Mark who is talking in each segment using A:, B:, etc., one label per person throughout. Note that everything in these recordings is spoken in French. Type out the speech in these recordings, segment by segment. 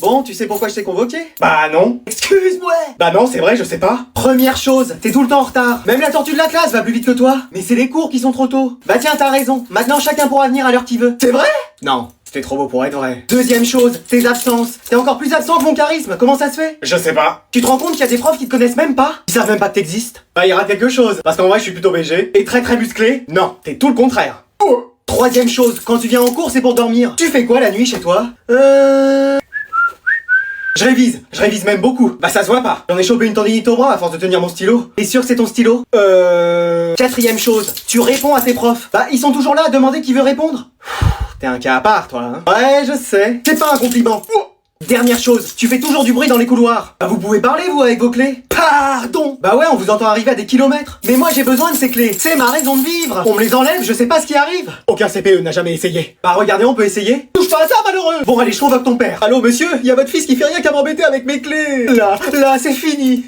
A: Bon, tu sais pourquoi je t'ai convoqué?
B: Bah non.
A: Excuse-moi.
B: Bah non, c'est vrai, je sais pas.
A: Première chose, t'es tout le temps en retard. Même la tortue de la classe va plus vite que toi. Mais c'est les cours qui sont trop tôt. Bah tiens, t'as raison. Maintenant, chacun pourra venir à l'heure qu'il veut.
B: C'est vrai?
A: Non.
B: C'était trop beau pour être vrai.
A: Deuxième chose, tes absences. T'es encore plus absent que mon charisme. Comment ça se fait?
B: Je sais pas.
A: Tu te rends compte qu'il y a des profs qui te connaissent même pas? Ils savent même pas que t'existes.
B: Bah il y aura quelque chose. Parce qu'en vrai, je suis plutôt BG. Et très musclé. Non, t'es tout le contraire.
A: Troisième chose, quand tu viens en cours, c'est pour dormir. Tu fais quoi la nuit chez toi?
B: Je révise même beaucoup. Bah ça se voit pas. J'en ai chopé une tendinite au bras à force de tenir mon stylo.
A: T'es sûr que c'est ton stylo? Quatrième chose, tu réponds à tes profs. Bah, ils sont toujours là à demander qui veut répondre.
B: T'es un cas à part, toi, hein.
A: Ouais, je sais. C'est pas un compliment. Dernière chose, tu fais toujours du bruit dans les couloirs. Bah, vous pouvez parler, vous, avec vos clés? Pardon. Bah ouais, on vous entend arriver à des kilomètres. Mais moi, j'ai besoin de ces clés. C'est ma raison de vivre. On me les enlève, je sais pas ce qui arrive.
B: Aucun CPE n'a jamais essayé.
A: Bah, regardez, on peut essayer.
B: Touche pas à ça, malheureux.
A: Bon, allez, je convoque ton père.
B: Allô, monsieur, y a votre fils qui fait rien qu'à m'embêter avec mes clés.
A: Là, c'est fini.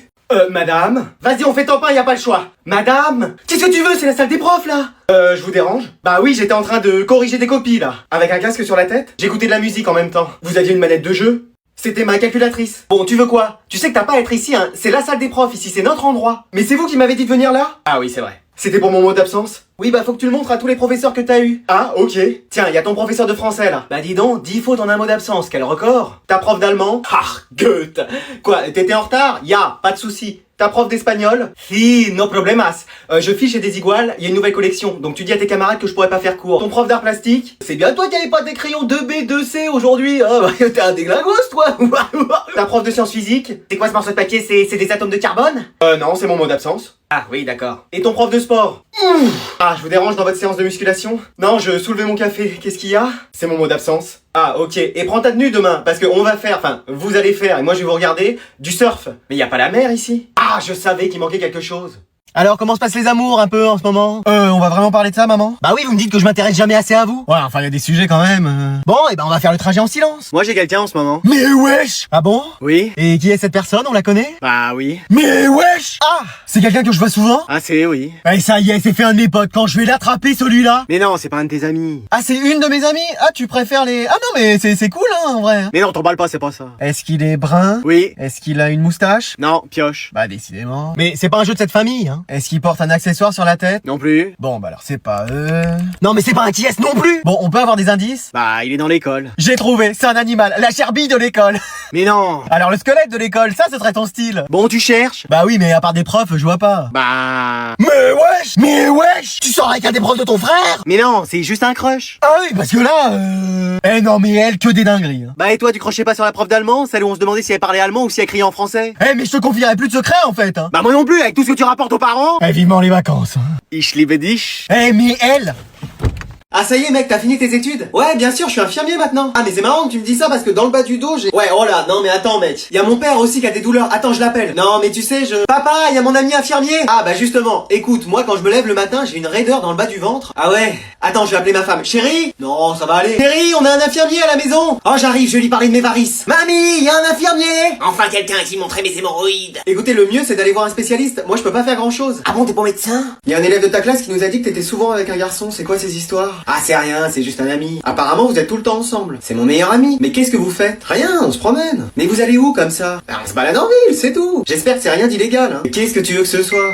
B: Madame?
A: Vas-y, on fait temps plein, y a pas le choix. Madame? Qu'est-ce que tu veux? C'est la salle des profs, là.
B: Je vous dérange? Bah oui, j'étais en train de corriger des copies, là. Avec un casque sur la tête. J'écoutais de la musique en même temps. Vous aviez une manette de jeu?
A: C'était ma calculatrice. Bon, tu veux quoi? Tu sais que t'as pas à être ici, hein. C'est la salle des profs, ici, c'est notre endroit. Mais c'est vous qui m'avez dit de venir là?
B: Ah oui, c'est vrai. C'était pour mon mot d'absence?
A: Oui, bah faut que tu le montres à tous les professeurs que t'as eu.
B: Ah, ok.
A: Tiens, y a ton professeur de français là. Bah dis donc, 10 fautes en un mot d'absence, quel record. Ta prof d'allemand? Ah, Goethe. Quoi, t'étais en retard? Pas de souci. Ta prof d'espagnol? Si, no problemas. Je file chez Desigual, il y a une nouvelle collection, donc tu dis à tes camarades que je pourrais pas faire cours. Ton prof d'art plastique? C'est bien toi qui avais pas des crayons 2B, 2C aujourd'hui. Ah bah t'es un déglingos toi. Ta prof de sciences physiques? C'est quoi ce morceau de papier? C'est des atomes de carbone?
B: Non, c'est mon mot d'absence.
A: Ah oui, d'accord. Et ton prof de sport?
B: Ah, je vous dérange dans votre séance de musculation? Non, je soulevais mon café. Qu'est-ce qu'il y a? C'est mon mot d'absence.
A: Ah, ok. Et prends ta tenue demain, parce que on va faire, enfin, vous allez faire, et moi je vais vous regarder, du surf. Mais y a pas la mer ici. Ah, je savais qu'il manquait quelque chose. Alors, comment se passent les amours un peu en ce moment?
B: On va vraiment parler de ça, maman?
A: Bah oui, vous me dites que je m'intéresse jamais assez à vous.
B: Ouais, enfin, y a des sujets quand même.
A: Bon, et ben on va faire le trajet en silence.
B: Moi, j'ai quelqu'un en ce moment.
A: Mais wesh! Ah bon?
B: Oui?
A: Et qui est cette personne? On la connaît?
B: Bah oui.
A: Mais wesh! Ah! C'est quelqu'un que je vois souvent?
B: Ah, c'est oui.
A: Et ça y est, c'est fait un de mes potes. Quand je vais l'attraper, celui-là.
B: Mais non, c'est pas un de tes amis.
A: Ah, c'est une de mes amies? Ah, tu préfères les... Ah non, mais c'est cool, hein, en vrai.
B: Mais non, t'emballes pas, c'est pas ça.
A: Est-ce qu'il est brun?
B: Oui.
A: Est-ce qu'il a une moustache?
B: Non, pioche.
A: Bah, décidément. Mais c'est pas un jeu de cette famille, hein. Est-ce qu'il porte un accessoire sur la tête?
B: Non plus.
A: Bon, bah alors c'est pas eux. Non, mais c'est pas un qui est non plus. Bon, on peut avoir des indices?
B: Bah, il est dans l'école.
A: J'ai trouvé, c'est un animal, la cherbille de l'école.
B: Mais non.
A: Alors le squelette de l'école, ça ce serait ton style.
B: Bon, tu cherches?
A: Bah oui, mais à part des profs, je vois pas.
B: Bah...
A: Mais wesh, tu sors avec un des profs de ton frère?
B: Mais non, c'est juste un crush.
A: Ah oui, parce que là, Eh non, mais elle, que des dingueries. Hein.
B: Bah et toi, tu crochais pas sur la prof d'allemand, celle où on se demandait si elle parlait allemand ou si elle criait en français?
A: Eh, mais je te confierai plus de secrets en fait. Hein.
B: Bah moi non plus, avec tout ce que tu rapportes aux parents.
A: Eh, vivement les vacances. Hein.
B: Ich liebe dich.
A: Eh, mais elle. Ah ça y est mec, t'as fini tes études? Ouais bien sûr, je suis infirmier maintenant. Ah mais c'est marrant que tu me dis ça parce que dans le bas du dos j'ai... Ouais oh là, non mais attends mec. Y a mon père aussi qui a des douleurs, attends je l'appelle. Non mais tu sais je... Papa, y a mon ami infirmier. Ah bah justement, écoute, moi quand je me lève le matin j'ai une raideur dans le bas du ventre. Ah ouais. Attends, je vais appeler ma femme. Chérie? Non ça va aller. Chérie, on a un infirmier à la maison. Oh j'arrive, je vais lui parler de mes varices. Mamie, y a un infirmier.
C: Enfin quelqu'un qui montrait mes hémorroïdes.
A: Écoutez, le mieux c'est d'aller voir un spécialiste. Moi je peux pas faire grand chose.
C: Ah bon, t'es bon médecin?
A: Y a un élève de ta classe qui nous a dit que t'étais souvent avec un garçon, c'est quoi ces histoires? Ah c'est rien, c'est juste un ami. Apparemment vous êtes tout le temps ensemble. C'est mon meilleur ami. Mais qu'est-ce que vous faites? Rien, on se promène. Mais vous allez où comme ça? Bah, on se balade en ville, c'est tout. J'espère que c'est rien d'illégal. Hein. Mais qu'est-ce que tu veux que ce soit?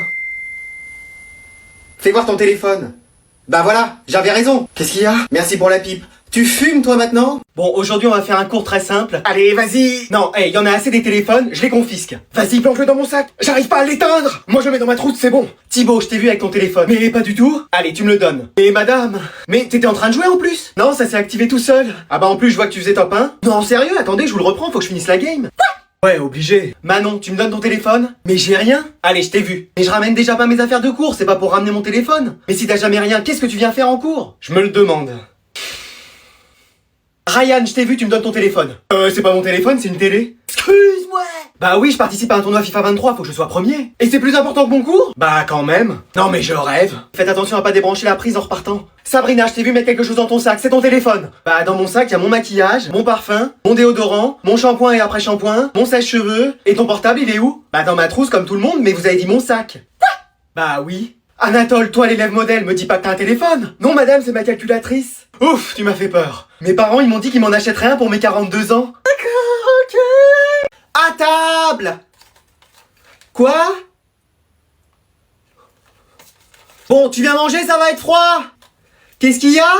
A: Fais voir ton téléphone. Bah voilà, j'avais raison. Qu'est-ce qu'il y a? Merci pour la pipe. Tu fumes toi maintenant? Bon, aujourd'hui on va faire un cours très simple.
B: Allez, vas-y.
A: Non, hey, y en a assez des téléphones, je les confisque.
B: Vas-y, planque-le dans mon sac. J'arrive pas à l'éteindre. Moi je le mets dans ma trousse, c'est bon.
A: Thibaut, je t'ai vu avec ton téléphone.
B: Mais pas du tout.
A: Allez, tu me le donnes. Et madame? Mais t'étais en train de jouer en plus? Non, ça s'est activé tout seul. Ah bah en plus je vois que tu faisais top 1. Non, sérieux, attendez, je vous le reprends, faut que je finisse la game. Ouais, obligé. Manon, tu me donnes ton téléphone? Mais j'ai rien. Allez, je t'ai vu. Mais je ramène déjà pas mes affaires de cours, c'est pas pour ramener mon téléphone. Mais si t'as jamais rien, qu'est-ce que tu viens faire en cours? Je me le demande. Ryan, je t'ai vu, tu me donnes ton téléphone.
B: C'est pas mon téléphone, c'est une télé.
A: Excuse-moi. Bah oui, je participe à un tournoi FIFA 23, faut que je sois premier. Et c'est plus important que mon cours?
B: Bah quand même.
A: Non mais je rêve. Faites attention à pas débrancher la prise en repartant. Sabrina, je t'ai vu mettre quelque chose dans ton sac, c'est ton téléphone. Bah dans mon sac, il y a mon maquillage, mon parfum, mon déodorant, mon shampoing et après-shampoing, mon sèche-cheveux. Et ton portable, il est où? Bah dans ma trousse comme tout le monde, mais vous avez dit mon sac. Quoi? Bah oui. Anatole, toi l'élève modèle, me dis pas que t'as un téléphone. Non madame, c'est ma calculatrice. Ouf, tu m'as fait peur. Mes parents, ils m'ont dit qu'ils m'en achèteraient un pour mes 42 ans. D'accord, ok. table. Quoi? Bon, tu viens manger, ça va être froid. Qu'est-ce qu'il y a?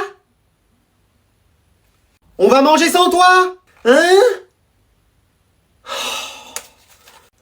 A: On va manger sans toi? Hein?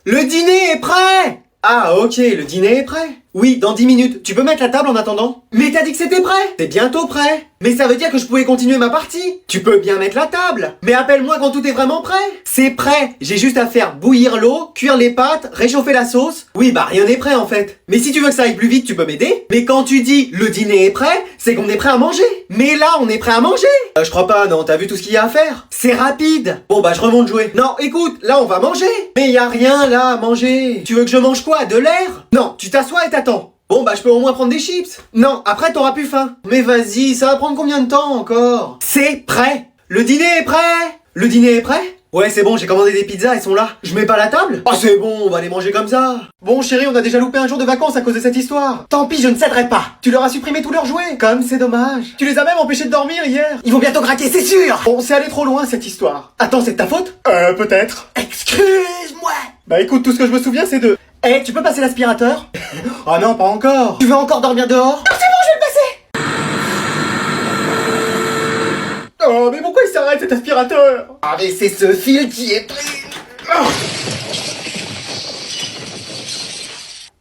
A: Le dîner est prêt! Ah, ok, le dîner est prêt. Oui, dans 10 minutes. Tu peux mettre la table en attendant? Mais t'as dit que c'était prêt! C'est bientôt prêt. Mais ça veut dire que je pouvais continuer ma partie. Tu peux bien mettre la table. Mais appelle-moi quand tout est vraiment prêt. C'est prêt. J'ai juste à faire bouillir l'eau, cuire les pâtes, réchauffer la sauce. Oui, bah rien n'est prêt en fait. Mais si tu veux que ça aille plus vite, tu peux m'aider. Mais quand tu dis le dîner est prêt, c'est qu'on est prêt à manger. Mais là, on est prêt à manger. Je crois pas, non, t'as vu tout ce qu'il y a à faire? C'est rapide. Bon bah je remonte jouer. Non, écoute, là on va manger. Mais y a rien là à manger. Tu veux que je mange quoi? De l'air? Non, tu t'assois et t'attends. Bon bah je peux au moins prendre des chips. Non, après t'auras plus faim. Mais vas-y, ça va prendre combien de temps encore? C'est prêt. Le dîner est prêt. Le dîner est prêt? Ouais, c'est bon, j'ai commandé des pizzas, elles sont là. Je mets pas la table? Oh c'est bon, on va les manger comme ça. Bon chérie, on a déjà loupé un jour de vacances à cause de cette histoire. Tant pis, je ne céderai pas. Tu leur as supprimé tous leurs jouets. Comme c'est dommage. Tu les as même empêchés de dormir hier. Ils vont bientôt craquer, c'est sûr. Bon, c'est allé trop loin cette histoire. Attends, c'est de ta faute? Peut-être. Excuse-moi. Bah écoute, tout ce que je me souviens c'est de... Eh, tu peux passer l'aspirateur? Oh non, pas encore. Tu veux encore dormir dehors? Non, c'est bon, je vais le passer. Oh, mais pourquoi il s'arrête cet aspirateur? Ah, mais c'est ce fil qui est pris. Oh.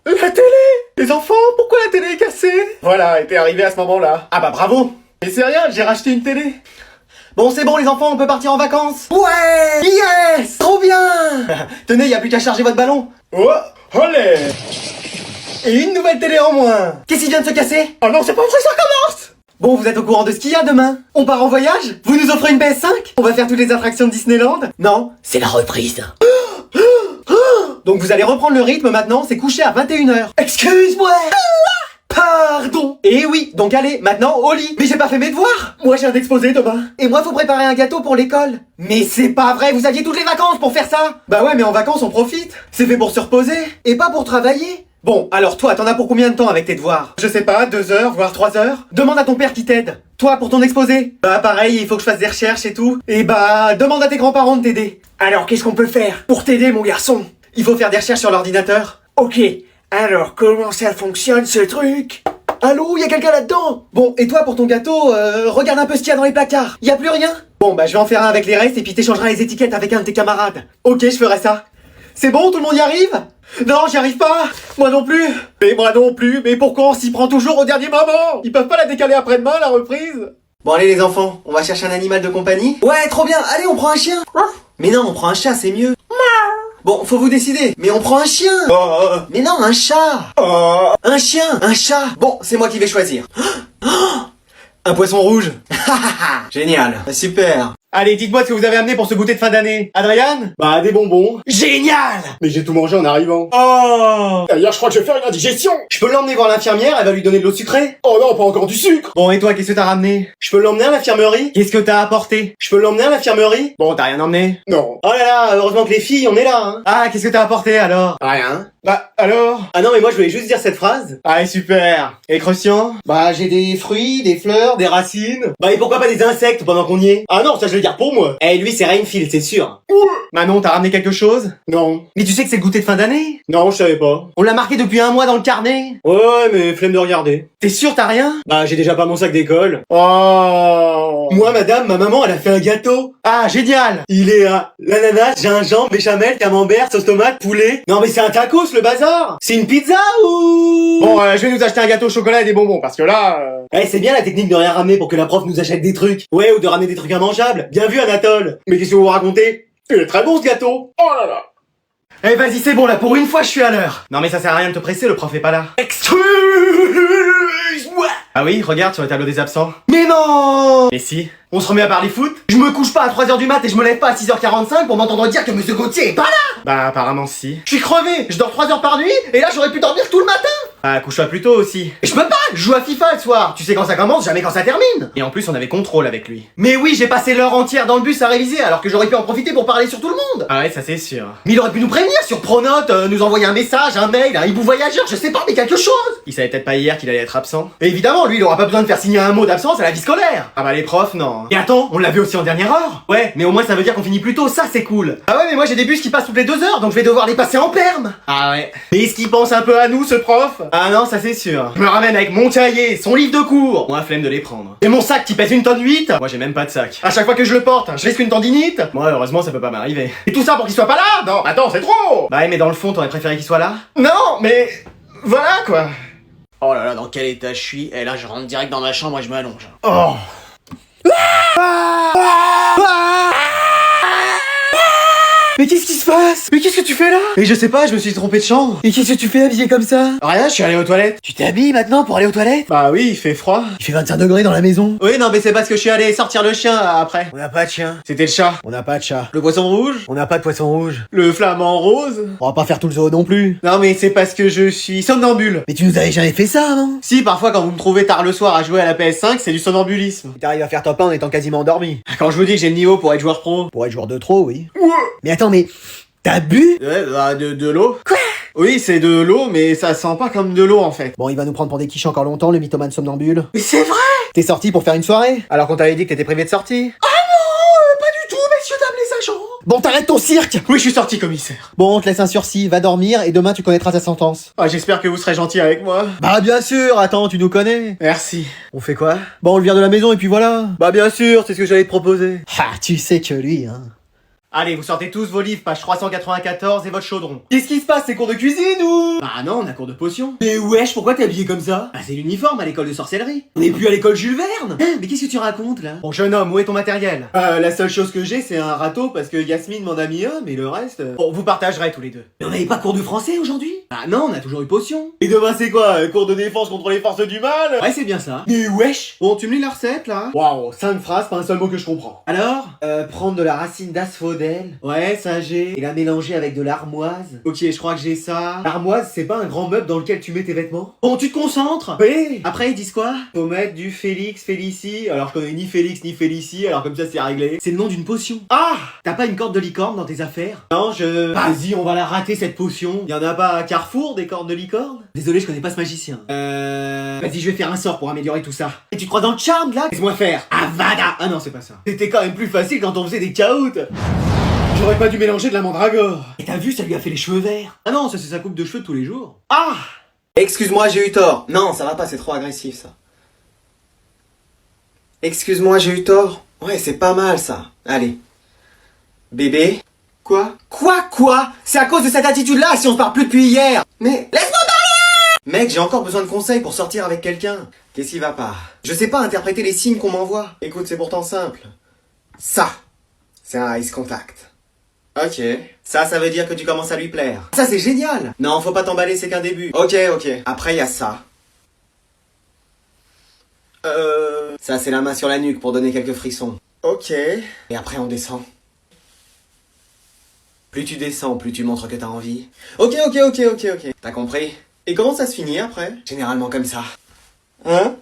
A: La télé! Les enfants, pourquoi la télé est cassée? Voilà, elle était arrivée à ce moment-là. Ah bah bravo. Mais c'est rien, j'ai racheté une télé. Bon, c'est bon les enfants, on peut partir en vacances. Ouais! Yes! Trop bien! Tenez, y a plus qu'à charger votre ballon. Oh! Olé! Et une nouvelle télé en moins. Qu'est-ce qui vient de se casser? Oh non, c'est pas vrai, ça commence! Bon, vous êtes au courant de ce qu'il y a demain? On part en voyage? Vous nous offrez une PS5? On va faire toutes les attractions de Disneyland? Non?
C: C'est la reprise.
A: Donc vous allez reprendre le rythme maintenant, c'est couché à 21h. Excuse-moi! Pardon. Et oui, donc allez, maintenant au lit. Mais j'ai pas fait mes devoirs. Moi j'ai un exposé demain. Et moi faut préparer un gâteau pour l'école. Mais c'est pas vrai, vous aviez toutes les vacances pour faire ça. Bah ouais, mais en vacances on profite. C'est fait pour se reposer et pas pour travailler. Bon, alors toi, t'en as pour combien de temps avec tes devoirs? Je sais pas, 2 heures, voire 3 heures. Demande à ton père qui t'aide. Toi, pour ton exposé? Bah pareil, il faut que je fasse des recherches et tout. Et bah, demande à tes grands-parents de t'aider. Alors, qu'est-ce qu'on peut faire pour t'aider, mon garçon? Il faut faire des recherches sur l'ordinateur. Ok, alors comment ça fonctionne ce truc? Allô, y a quelqu'un là-dedans? Bon, et toi pour ton gâteau, regarde un peu ce qu'il y a dans les placards. Y a plus rien? Bon, bah je vais en faire un avec les restes et puis t'échangeras les étiquettes avec un de tes camarades. Ok, je ferai ça. C'est bon, tout le monde y arrive? Non, j'y arrive pas. Moi non plus. Mais moi non plus. Mais pourquoi on s'y prend toujours au dernier moment? Ils peuvent pas la décaler après-demain, la reprise? Bon allez les enfants, on va chercher un animal de compagnie. Ouais, trop bien. Allez, on prend un chien. Mais non, on prend un chat, c'est mieux. Bon, faut vous décider. Mais on prend un chien. Mais non, un chat. Un chien, un chat. Bon, c'est moi qui vais choisir. Un poisson rouge. Génial. Super. Allez, dites-moi ce que vous avez amené pour ce goûter de fin d'année. Adrien?
B: Bah, des bonbons.
A: Génial.
B: Mais j'ai tout mangé en arrivant.
A: Oh.
B: D'ailleurs, je crois que je vais faire une indigestion.
A: Je peux l'emmener voir l'infirmière, elle va lui donner de l'eau sucrée.
B: Oh non, pas encore du sucre.
A: Bon, et toi, qu'est-ce que t'as ramené? Je peux l'emmener à l'infirmerie? Qu'est-ce que t'as apporté? Je peux l'emmener à l'infirmerie? Bon, t'as rien emmené?
B: Non.
A: Oh là là, heureusement que les filles, on est là, hein. Ah, qu'est-ce que t'as apporté alors?
B: Rien.
A: Bah, alors? Ah non, mais moi je voulais juste dire cette phrase. Ah, super. Et Christian? Bah, j'ai des fruits, des fleurs, des racines. Bah, et pourquoi pas des insectes pendant qu'on y est? Ah non, ça je le garde pour moi. Eh, lui, c'est Rainfield, c'est sûr. Manon, t'as ramené quelque chose?
B: Non.
A: Mais tu sais que c'est le goûter de fin d'année?
B: Non, je savais pas.
A: On l'a marqué depuis 1 mois dans le carnet.
B: Ouais, mais flemme de regarder.
A: T'es sûr, t'as rien?
B: Bah, j'ai déjà pas mon sac d'école.
A: Oh. Moi, madame, ma maman, elle a fait un gâteau. Ah, génial. Il est à l'ananas, gingembre, béchamel, camembert, sauce tomate, poulet. Non, mais c'est un tacos, le bazar. C'est une pizza ou...
B: Bon, je vais nous acheter un gâteau au chocolat et des bonbons, parce que là...
A: Eh, c'est bien la technique de rien ramener pour que la prof nous achète des trucs. Ouais, ou de ramener des trucs immangeables. Bien vu, Anatole. Mais qu'est-ce que vous racontez? Il est très bon, ce gâteau. Oh là là. Eh, vas-y, c'est bon, là, pour une fois, je suis à l'heure. Non, mais ça sert à rien de te presser, le prof est pas là. Excuse-moi. Ah oui, regarde sur le tableau des absents. Mais non. Mais si. On se remet à parler foot? Je me couche pas à 3h du mat et je me lève pas à 6h45 pour m'entendre dire que Monsieur Gauthier est pas là. Bah, apparemment si. Je suis crevé. Je dors 3 heures par nuit et là, j'aurais pu dormir tout le matin. Ah, couche-toi plus tôt aussi. Je peux pas, je joue à FIFA le soir. Tu sais quand ça commence, jamais quand ça termine. Et en plus, on avait contrôle avec lui. Mais oui, j'ai passé l'heure entière dans le bus à réviser, alors que j'aurais pu en profiter pour parler sur tout le monde. Ah ouais, ça c'est sûr. Mais il aurait pu nous prévenir sur Pronote, nous envoyer un message, un mail, un hibou voyageur, je sais pas, mais quelque chose. Il savait peut-être pas hier qu'il allait être absent. Et évidemment, lui, il aura pas besoin de faire signer un mot d'absence à la vie scolaire. Ah bah les profs, non. Et attends, on l'a vu aussi en dernière heure. Ouais, mais au moins ça veut dire qu'on finit plus tôt, ça c'est cool. Ah ouais, mais moi j'ai des bus qui passent toutes les 2 heures, donc je vais devoir les passer en perme. Ah ouais. Mais est-ce qu'il pense un peu à nous, ce prof? Ah non, ça c'est sûr. Je me ramène avec mon cahier, son livre de cours. Moi, flemme de les prendre. Et mon sac qui pèse 1 tonne 8. Moi j'ai même pas de sac. À chaque fois que je le porte, je risque une tendinite. Moi, heureusement, ça peut pas m'arriver. Et tout ça pour qu'il soit pas là? Non, attends, c'est trop. Bah ouais, mais dans le fond, t'aurais préféré qu'il soit là? Non, mais voilà quoi.
C: Oh là là, dans quel état je suis? Et là, je rentre direct dans ma chambre et je m'allonge.
A: Oh. Mais qu'est-ce qui se passe? Mais qu'est-ce que tu fais là? Mais je sais pas, je me suis trompé de chambre. Et qu'est-ce que tu fais habillé comme ça? Rien, je suis allé aux toilettes. Tu t'habilles maintenant pour aller aux toilettes? Bah oui, il fait froid. Il fait 25 degrés dans la maison. Oui, non, mais c'est parce que je suis allé sortir le chien après. On n'a pas de chien. C'était le chat. On n'a pas de chat. Le poisson rouge? On n'a pas de poisson rouge. Le flamant rose? On va pas faire tout le zoo non plus. Non, mais c'est parce que je suis somnambule. Mais tu nous avais jamais fait ça avant? Si, parfois quand vous me trouvez tard le soir à jouer à la PS5, c'est du somnambulisme. T'arrives à faire top 1 en étant quasiment endormi. Quand je vous dis que j'ai le niveau pour être joueur pro. Pour être joueur de trop, oui. Mais attends, mais t'as bu? Ouais, bah de l'eau. Quoi? Oui, c'est de l'eau, mais ça sent pas comme de l'eau en fait. Bon, il va nous prendre pour des quiches encore longtemps, le mythomane somnambule. Mais c'est vrai! T'es sorti pour faire une soirée? Alors qu'on t'avait dit que t'étais privé de sortie? Ah non, pas du tout, messieurs, dames les agents! Bon, t'arrêtes ton cirque! Oui, je suis sorti, commissaire. Bon, on te laisse un sursis, va dormir et demain tu connaîtras ta sentence. Ah, j'espère que vous serez gentil avec moi. Bah bien sûr, attends, tu nous connais. Merci. On fait quoi? Bon, on le vire de la maison et puis voilà. Bah bien sûr, c'est ce que j'allais te proposer. Ah, tu sais que lui, hein. Allez, vous sortez tous vos livres, page 394 et votre chaudron. Qu'est-ce qui se passe, c'est cours de cuisine ou? Bah non, on a cours de potions. Mais wesh, pourquoi t'es habillé comme ça? Bah c'est l'uniforme à l'école de sorcellerie. On est plus à l'école Jules Verne. Hein, mais qu'est-ce que tu racontes là? Bon jeune homme, où est ton matériel? La seule chose que j'ai, c'est un râteau parce que Yasmine m'en a mis un, mais le reste... Bon, vous partagerez tous les deux. Mais on n'avait pas cours de français aujourd'hui? Ah non, on a toujours eu potion. Et demain c'est quoi? Cours de défense contre les forces du mal? Ouais, c'est bien ça. Mais wesh! Bon, tu me lis la recette là? Waouh, 5 phrases, pas un seul mot que je comprends. Alors? Prendre de la racine d'asphodèle. Ouais, ça j'ai. Et la mélanger avec de l'armoise. Ok, je crois que j'ai ça. L'armoise, c'est pas un grand meuble dans lequel tu mets tes vêtements? Bon, tu te concentres. Oui. Après, ils disent quoi? Faut mettre du Félix Félicie. Alors, je connais ni Félix ni Félicie, alors comme ça, c'est réglé. C'est le nom d'une potion. Ah! T'as pas une corde de licorne dans tes affaires? Non, Vas-y, on va la rater cette potion. Y'en a pas à Carrefour, des cordes de licorne? Désolé, je connais pas ce magicien. Vas-y, je vais faire un sort pour améliorer tout ça. Et tu te crois dans le charme, là? Laisse-moi faire. Avada! Ah non, c'est pas ça. C'était quand même plus facile quand on faisait des caoutes. J'aurais pas dû mélanger de la mandragore. Et t'as vu, ça lui a fait les cheveux verts. Ah non, ça c'est sa coupe de cheveux de tous les jours. Ah! Excuse-moi, j'ai eu tort. Non, ça va pas, c'est trop agressif ça. Excuse-moi, j'ai eu tort. Ouais, c'est pas mal ça. Allez. Bébé? Quoi? Quoi? C'est à cause de cette attitude-là si on se parle plus depuis hier. Mais laisse-moi parler! Mec, j'ai encore besoin de conseils pour sortir avec quelqu'un. Qu'est-ce qui va pas? Je sais pas interpréter les signes qu'on m'envoie. Écoute, c'est pourtant simple. Ça, c'est un ice contact. Ok. Ça veut dire que tu commences à lui plaire. Ça, c'est génial. Non, faut pas t'emballer, c'est qu'un début. Ok. Après, il y a ça. Ça, c'est la main sur la nuque pour donner quelques frissons. Ok. Et après, on descend. Plus tu descends, plus tu montres que t'as envie. Ok. T'as compris? Et comment ça se finit après? Généralement comme ça. Hein?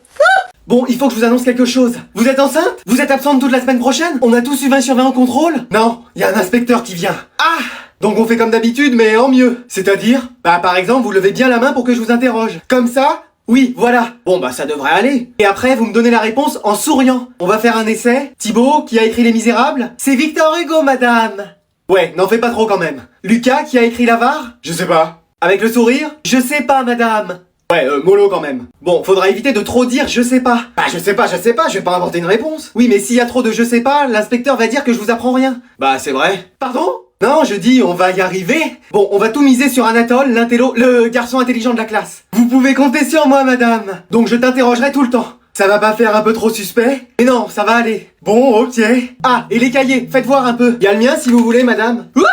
A: Bon, il faut que je vous annonce quelque chose. Vous êtes enceinte? Vous êtes absente toute la semaine prochaine? On a tous eu 20 sur 20 en contrôle? Non, il y a un inspecteur qui vient. Ah! Donc on fait comme d'habitude, mais en mieux. C'est-à-dire? Bah par exemple, vous levez bien la main pour que je vous interroge. Comme ça? Oui, voilà. Bon bah ça devrait aller. Et après, vous me donnez la réponse en souriant. On va faire un essai. Thibaut, qui a écrit Les Misérables? C'est Victor Hugo, madame. Ouais, n'en fais pas trop quand même. Lucas, qui a écrit L'Avare? Je sais pas. Avec le sourire? Je sais pas, madame. Ouais, mollo quand même. Bon, faudra éviter de trop dire je sais pas. Bah je sais pas, je vais pas inventer une réponse. Oui, mais s'il y a trop de je sais pas, l'inspecteur va dire que je vous apprends rien. Bah c'est vrai. Pardon? Non, je dis on va y arriver. Bon, on va tout miser sur Anatole, l'intello, le garçon intelligent de la classe. Vous pouvez compter sur moi, madame. Donc je t'interrogerai tout le temps. Ça va pas faire un peu trop suspect? Mais non, ça va aller. Bon, ok. Ah, et les cahiers, faites voir un peu. Y a le mien si vous voulez, madame. Ouah!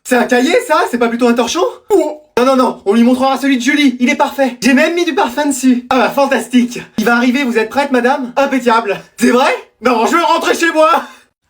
A: C'est un cahier ça? C'est pas plutôt un torchon? Non, on lui montrera celui de Julie, il est parfait. J'ai même mis du parfum dessus. Ah bah fantastique. Il va arriver, vous êtes prête madame? Impeccable. C'est vrai? Non, je veux rentrer chez moi.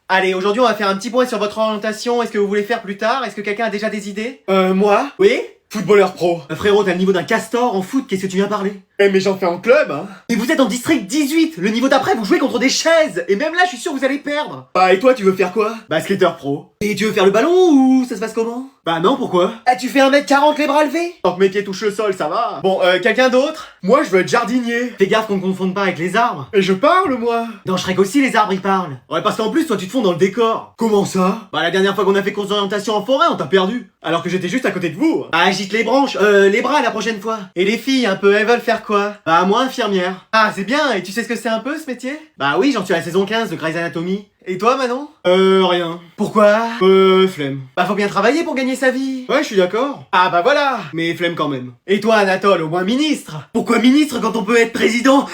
A: Allez, aujourd'hui on va faire un petit point sur votre orientation. Est-ce que vous voulez faire plus tard? Est-ce que quelqu'un a déjà des idées? Moi? Oui?
B: Footballeur pro.
A: Frérot, t'as le niveau d'un castor en foot, qu'est-ce que tu viens parler?
B: Eh mais j'en fais en club, hein.
A: Et vous êtes en district 18, le niveau d'après vous jouez contre des chaises, et même là je suis sûr que vous allez perdre.
B: Ah et toi tu veux faire quoi?
A: Basketteur pro. Et tu veux faire le ballon ou ça se passe comment? Bah non, pourquoi? Ah tu fais 1m40 les bras levés?
B: Tant que mes pieds touchent le sol, ça va. Bon, quelqu'un d'autre? Moi je veux être jardinier.
A: Fais gaffe qu'on ne confonde pas avec les arbres.
B: Et je parle moi.
A: Dans Shrek aussi les arbres ils parlent. Ouais parce qu'en plus toi tu te fonds dans le décor.
B: Comment ça?
A: Bah la dernière fois qu'on a fait course d'orientation en forêt on t'a perdu.
B: Alors que j'étais juste à côté de vous.
A: Bah agite les branches, les bras la prochaine fois. Et les filles un peu, elles veulent faire quoi? Bah moi infirmière. Ah c'est bien, et tu sais ce que c'est un peu ce métier? Bah oui, j'en suis à la saison 15 de Grey's Anatomy. Et toi Manon?
B: Rien.
A: Pourquoi?
B: Flemme.
A: Bah faut bien travailler pour gagner sa vie.
B: Ouais, je suis d'accord.
A: Ah bah voilà.
B: Mais flemme quand même.
A: Et toi Anatole, au moins ministre? Pourquoi ministre quand on peut être président?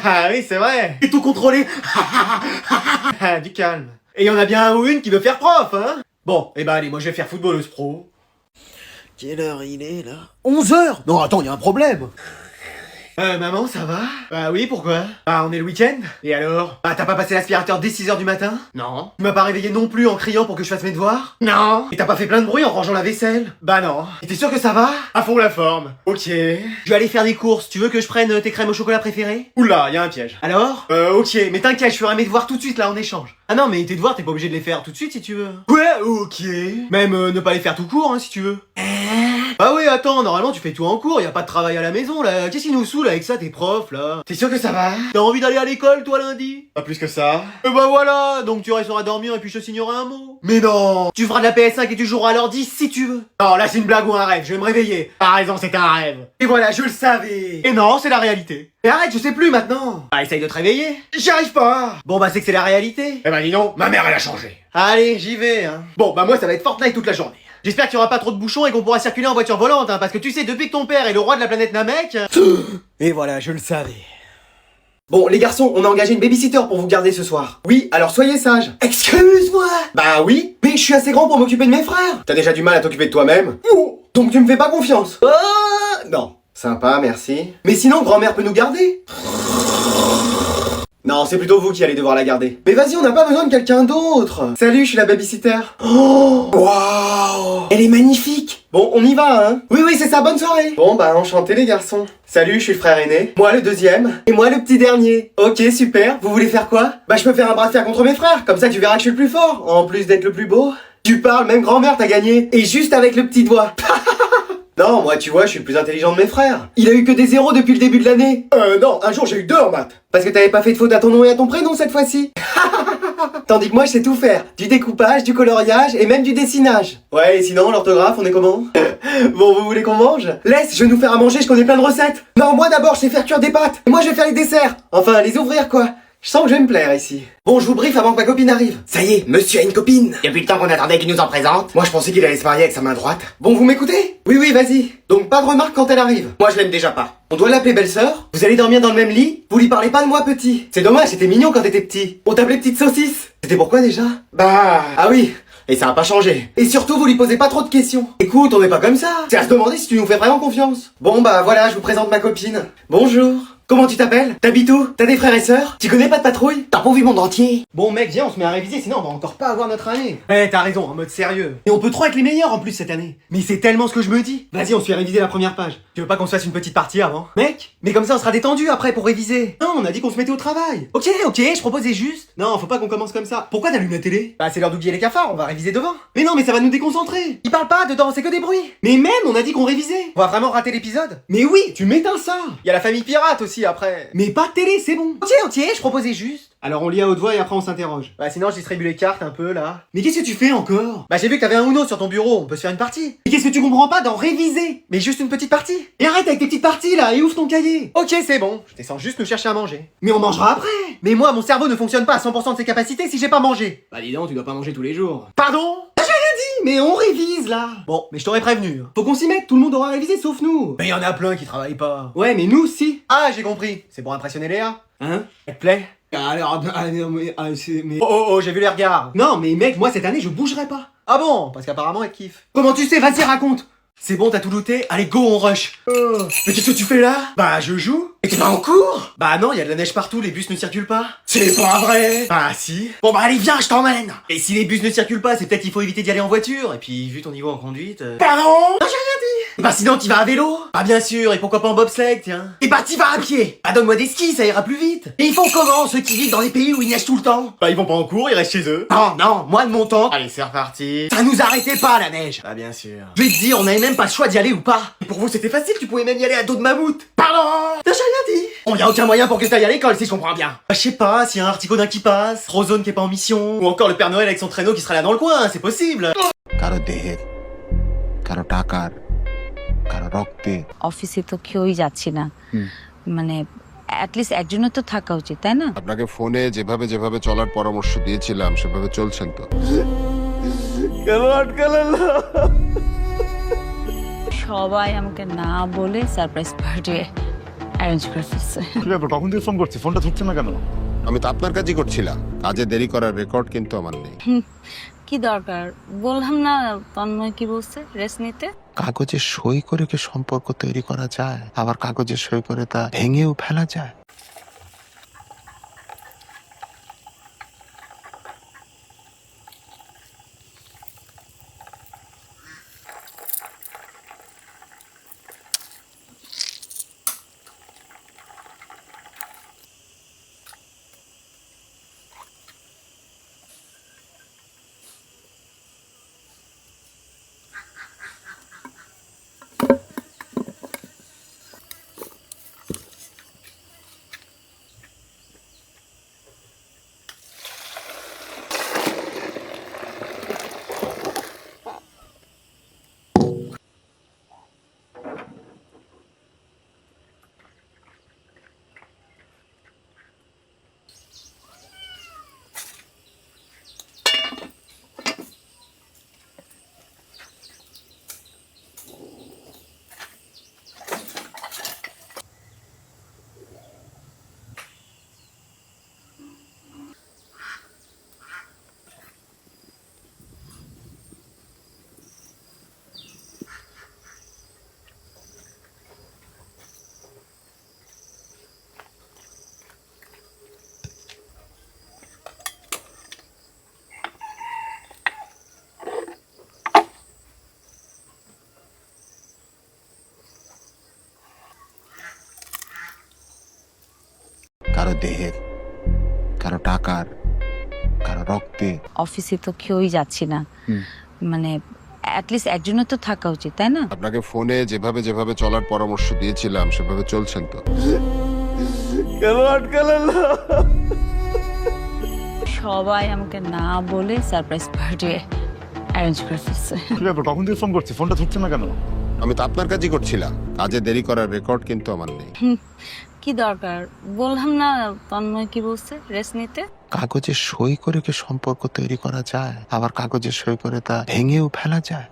B: Ah oui, c'est vrai.
A: Et tout contrôler.
B: Ah, du calme.
A: Et y en a bien un ou une qui veut faire prof, hein? Bon, et bah allez, moi je vais faire footballeuse pro.
C: Quelle heure il est là? 11h. Non, attends, il y a un problème.
A: Maman, ça va? Bah oui, pourquoi? Bah on est le week-end. Et alors? Bah t'as pas passé l'aspirateur dès 6h du matin?
B: Non.
A: Tu m'as pas réveillé non plus en criant pour que je fasse mes devoirs?
B: Non.
A: Et t'as pas fait plein de bruit en rangeant la vaisselle?
B: Bah non.
A: Et t'es sûr que ça va?
B: À fond la forme. Ok.
A: Je vais aller faire des courses, tu veux que je prenne tes crèmes au chocolat préférées?
B: Oula, y a un piège.
A: Alors?
B: Ok.
A: Mais t'inquiète, je ferai mes devoirs tout de suite là en échange. Ah non, mais tes devoirs, t'es pas obligé de les faire tout de suite si tu veux.
B: Ouais, ok.
A: Même ne pas les faire tout court, hein, si tu veux. Bah oui, attends, normalement tu fais tout en cours, y a pas de travail à la maison là. Qu'est-ce qui nous saoule avec ça, tes profs là?
B: T'es sûr que ça va?
A: T'as envie d'aller à l'école toi lundi?
B: Pas plus que ça.
A: Bah voilà, donc tu resteras dormir et puis je te signerai un mot.
B: Mais non.
A: Tu feras de la PS5 et tu joueras à l'ordi si tu veux.
B: Non, là c'est une blague ou un rêve, je vais me réveiller.
A: T'as raison, c'était un rêve.
B: Et voilà, je le savais.
A: Et non, c'est la réalité.
B: Mais arrête, je sais plus maintenant.
A: Bah essaye de te réveiller.
B: J'y arrive pas.
A: Bon bah c'est que c'est la réalité.
B: Eh ben dis donc, ma mère elle a changé.
A: Allez, j'y vais hein.
B: Bon, bah moi ça va être Fortnite toute la journée.
A: J'espère qu'il y aura pas trop de bouchons et qu'on pourra circuler en voiture volante, hein, parce que tu sais, depuis que ton père est le roi de la planète Namek...
C: Et voilà, je le savais.
B: Bon, les garçons, on a engagé une babysitter pour vous garder ce soir. Oui, alors soyez sages.
C: Excuse-moi.
B: Bah oui, mais je suis assez grand pour m'occuper de mes frères. T'as déjà du mal à t'occuper de toi-même. Oh, donc tu me fais pas confiance. Non. Sympa, merci. Mais sinon, grand-mère peut nous garder. Non, c'est plutôt vous qui allez devoir la garder. Mais vas-y, on n'a pas besoin de quelqu'un d'autre. Salut, je suis la babysitter. Oh, waouh, elle est magnifique. Bon, on y va, hein. Oui, oui, c'est ça, bonne soirée. Bon, bah, enchanté les garçons. Salut, je suis le frère aîné. Moi, le deuxième. Et moi, le petit dernier. Ok, super. Vous voulez faire quoi? Bah, je peux faire un bras de fer contre mes frères. Comme ça, tu verras que je suis le plus fort. En plus d'être le plus beau. Tu parles, même grand-mère t'a gagné. Et juste avec le petit doigt. Non, moi, tu vois, je suis le plus intelligent de mes frères. Il a eu que des zéros depuis le début de l'année. Non, un jour, j'ai eu 2 en maths. Parce que t'avais pas fait de faute à ton nom et à ton prénom cette fois-ci. Tandis que moi, je sais tout faire. Du découpage, du coloriage et même du dessinage. Ouais, et sinon, l'orthographe, on est comment? Bon, vous voulez qu'on mange? Laisse, je vais nous faire à manger, je connais plein de recettes. Non, moi d'abord, je sais faire cuire des pâtes. Et moi, je vais faire les desserts. Enfin, les ouvrir, quoi. Je sens que je vais me plaire ici. Bon, je vous briefe avant que ma copine arrive.
C: Ça y est, monsieur a une copine. Depuis le temps qu'on attendait qu'il nous en présente.
B: Moi, je pensais qu'il allait se marier avec sa main droite. Bon, vous m'écoutez? Oui, oui, vas-y. Donc, pas de remarques quand elle arrive. Moi, je l'aime déjà pas. On doit l'appeler belle-sœur. Vous allez dormir dans le même lit. Vous lui parlez pas de moi, petit. C'est dommage, c'était mignon quand t'étais petit. On t'appelait petite saucisse. C'était pourquoi déjà? Bah... Ah oui. Et ça a pas changé. Et surtout, vous lui posez pas trop de questions. Écoute, on n'est pas comme ça. C'est à se demander si tu nous fais vraiment confiance. Bon, bah voilà, je vous présente ma copine. Bonjour. Comment tu t'appelles? T'habites où? T'as des frères et sœurs? Tu connais pas de patrouille?
C: T'as pas vu monde entier?
A: Bon mec, viens, on se met à réviser, sinon on va encore pas avoir notre année. Ouais, t'as raison, en mode sérieux. Et on peut trop être les meilleurs en plus cette année. Mais c'est tellement ce que je me dis. Vas-y, on se fait réviser la première page. Tu veux pas qu'on se fasse une petite partie avant? Mec, mais comme ça on sera détendu après pour réviser. Non, on a dit qu'on se mettait au travail. Ok, je proposais juste. Non, faut pas qu'on commence comme ça. Pourquoi t'allumes la télé? Bah c'est l'heure d'oublier les cafards, on va réviser devant. Mais non, mais ça va nous déconcentrer. Il parle pas dedans, c'est que des bruits. Mais même, on a dit qu'on révisait. On va vraiment rater l'épisode? Mais oui, tu m'éteins ça. Y a la famille pirate aussi après. Mais pas de télé, c'est bon. Ok, je proposais juste. Alors on lit à haute voix et après on s'interroge. Bah sinon je distribue les cartes un peu là. Mais qu'est-ce que tu fais encore? Bah j'ai vu que t'avais un Uno sur ton bureau, on peut se faire une partie. Mais qu'est-ce que tu comprends pas dans réviser? Mais juste une petite partie. Et arrête avec tes petites parties là et ouvre ton cahier. Ok c'est bon, je descends juste nous chercher à manger. Mais on mangera après. Mais moi mon cerveau ne fonctionne pas à 100% de ses capacités si j'ai pas mangé. Bah dis donc, tu dois pas manger tous les jours. Pardon? J'ai rien dit, mais on révise là. Bon, mais je t'aurais prévenu. Faut qu'on s'y mette, tout le monde aura révisé sauf nous. Mais y en a plein qui travaillent pas. Ouais mais nous si. Ah j'ai compris, c'est pour impressionner Léa. Hein? Elle te plaît? Alors, mais... Oh, j'ai vu les regards. Non, mais mec, moi cette année je bougerai pas. Ah bon? Parce qu'apparemment elle kiffe. Comment tu sais? Vas-y, raconte. C'est bon, t'as tout looté? Allez, go, on rush. Mais qu'est-ce que tu fais là? Bah, je joue. Et t'es pas en cours? Bah non, y a de la neige partout, les bus ne circulent pas. C'est pas vrai. Bah si. Bon bah allez, viens, je t'emmène. Et si les bus ne circulent pas, c'est peut-être qu'il faut éviter d'y aller en voiture. Et puis, vu ton niveau en conduite... Pardon? Non, j'ai rien dit. Bah sinon, t'y vas à vélo. Bah bien sûr, et pourquoi pas en bobsleigh, tiens. Et bah t'y vas à pied. Bah donne-moi des skis, ça ira plus vite. Et ils font comment, ceux qui vivent dans les pays où il neige tout le temps? Bah ils vont pas en cours, ils restent chez eux. Non, non, moi de mon temps... Allez, c'est reparti. Ça nous arrêtait pas, la neige. Bah bien sûr. Je vais te dire, on avait même pas le choix d'y aller ou pas. Et pour vous, c'était facile, tu pouvais même y aller à dos de mammouth. Pardon? Non, j'ai rien dit. Bon, y a aucun moyen pour que t'ailles à l'école, si je comprends bien. Bah je sais pas, s'il y a un articodin qui passe, Frozone qui est pas en mission, ou encore le Père Noël avec son traîneau qui sera là dans le coin, c'est possible.
D: কারো দেহের কারো টাকার কারো রক্তে
E: অফিসে তো কেউই যাচ্ছি না, মানে অ্যাটলিস্ট একজনের তো থাকা উচিত, তাই না?
D: আপনাকে ফোনে যেভাবে যেভাবে চলার পরামর্শ দিয়েছিলাম সেভাবে চলছেন তো?
E: সবাই আমাকে না বলে সারপ্রাইজ পার্টি অ্যারেঞ্জ করে ফেলছে।
F: কখন থেকে ফোন করছি, ফোনটা ধরছে না কেন?
D: আমি তো আপনার কাজই করছিলাম। কাজে দেরি করার রেকর্ড কিন্তু আমার নেই।
E: কি দরকার? বললাম না তন্ময় কি বলছে, রেস্ট নিতে।
D: কাগজে সই করে কি সম্পর্ক তৈরি করা যায়? আবার কাগজে সই করে তা ভেঙেও ফেলা যায়? কারো দেহের কারো টাকার কারো রক্তে
E: অফিসে তো কেউই যাচ্ছি না, মানে অ্যাটলিস্ট একজনের তো থাকা উচিত, তাই না?
D: আপনাকে ফোনে যেভাবে যেভাবে চলার পরামর্শ দিয়েছিলাম সেভাবে চলছেন তো?
E: সবাই আমাকে না বলে সারপ্রাইজ পার্টি অ্যারেঞ্জ করে ফেলছে।
F: কখন থেকে ফোন করছি, ফোনটা ধরছে না কেন?
D: আমি তো আপনার কাজই করছিলাম। কাজে দেরি করার রেকর্ড কিন্তু আমার নেই।
E: কি দরকার? বললাম না তন্ময় কি বলছে, রেস্ট নিতে।
D: কাগজে সই করে কি সম্পর্ক তৈরি করা যায়? আবার কাগজে সই করে তা ভেঙেও ফেলা যায়?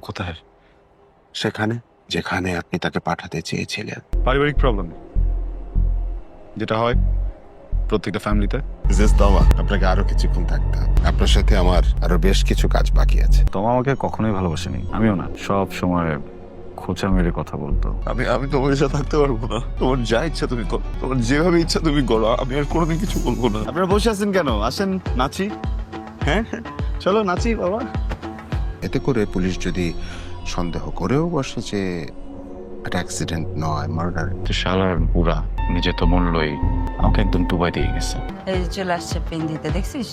F: কোথায়?
D: সেখানে যেখানে আপনি তাকে পাঠাতে চেয়েছিলেন।
F: পারিবারিক প্রবলেম, যেটা হয় প্রত্যেকটা ফ্যামিলিতে।
D: আপনাকে আরো কিছুক্ষণ থাকতে হবে। আপনার সাথে আমার আরো বেশ কিছু কাজ বাকি আছে।
F: তোমা আমাকে কখনোই ভালোবাসেনি, আমিও না। সব সময় খোঁচা মেরে কথা বলতো।
G: আমি তোমার সাথে থাকতে পারবো না। তোমার যা ইচ্ছা তুমি করো, তোমার যেভাবে ইচ্ছা তুমি করো, আমি আর কোনোদিন কিছু বলবো না।
F: আপনারা বসে আছেন কেন? আসেন নাচি। হ্যাঁ চলো নাচি বাবা।
D: এতে করে পুলিশ যদি সন্দেহ করেও বসে যে এটা অ্যাক্সিডেন্ট নয়, মার্ডার,
F: শালার বুড়া নিজে তো মূল্যই আমাকে একদম ডুবাই দিয়ে গেছে।
E: এই যে চলে আসছে পেন দিতে, দেখছিস?